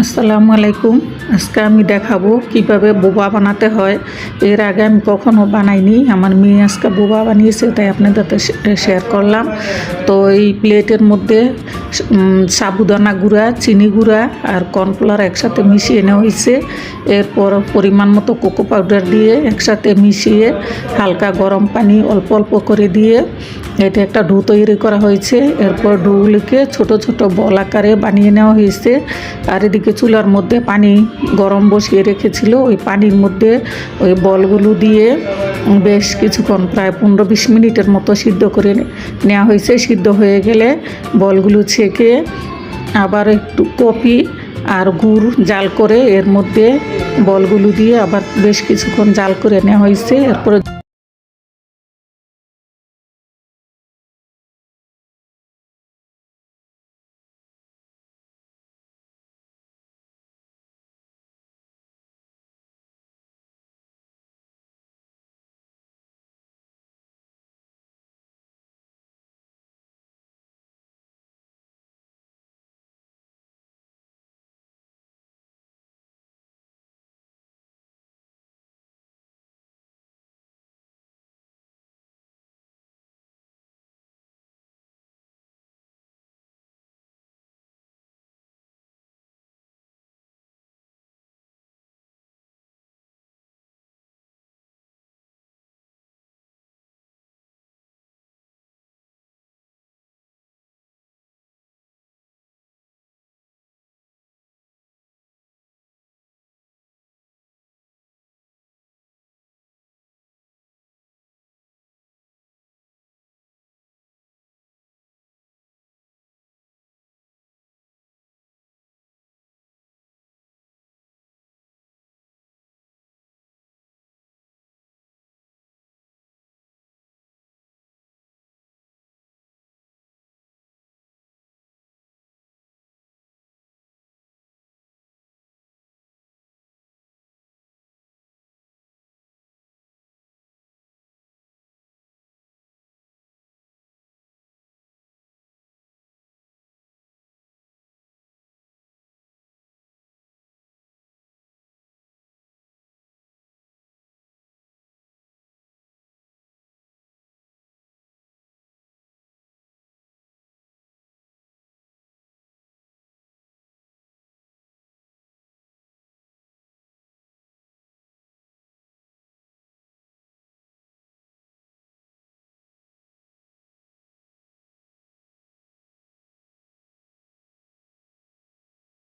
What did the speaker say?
আসসালামু আলাইকুম। আজকে আমি দেখাবো কিভাবে বোবা বানাতে হয়। এর আগে আমি কখনো বানাইনি, আমার মেয়ে আজকে বোবা বানিয়েছে, তাই আপনাদের সাথে শেয়ার করলাম। তো এই প্লেটের মধ্যে সাবুদানা গুঁড়া, চিনি গুঁড়া আর কর্নফ্লাওয়ার একসাথে মিশিয়ে নেওয়া হয়েছে। এরপর পরিমাণ মতো কোকো পাউডার দিয়ে একসাথে মিশিয়ে হালকা গরম পানি অল্প অল্প করে দিয়ে এটা একটা ডো তৈরি করা হয়েছে। এরপর ডোগুলিকে ছোট ছোট বল আকারে বানিয়ে নেওয়া হয়েছে। আর এদিকে চুলার মধ্যে পানি গরম বসিয়ে রেখেছিল, ওই পানির মধ্যে ওই বলগুলো দিয়ে বেশ কিছুক্ষণ প্রায় 15-20 মিনিটের মতো সিদ্ধ করে নেওয়া হয়েছে। সিদ্ধ হয়ে গেলে বলগুলো ছেঁকে আবার একটু কফি আর গুড় জাল করে এর মধ্যে বলগুলো দিয়ে আবার বেশ কিছুক্ষণ জাল করে নেওয়া হয়েছে। এরপরে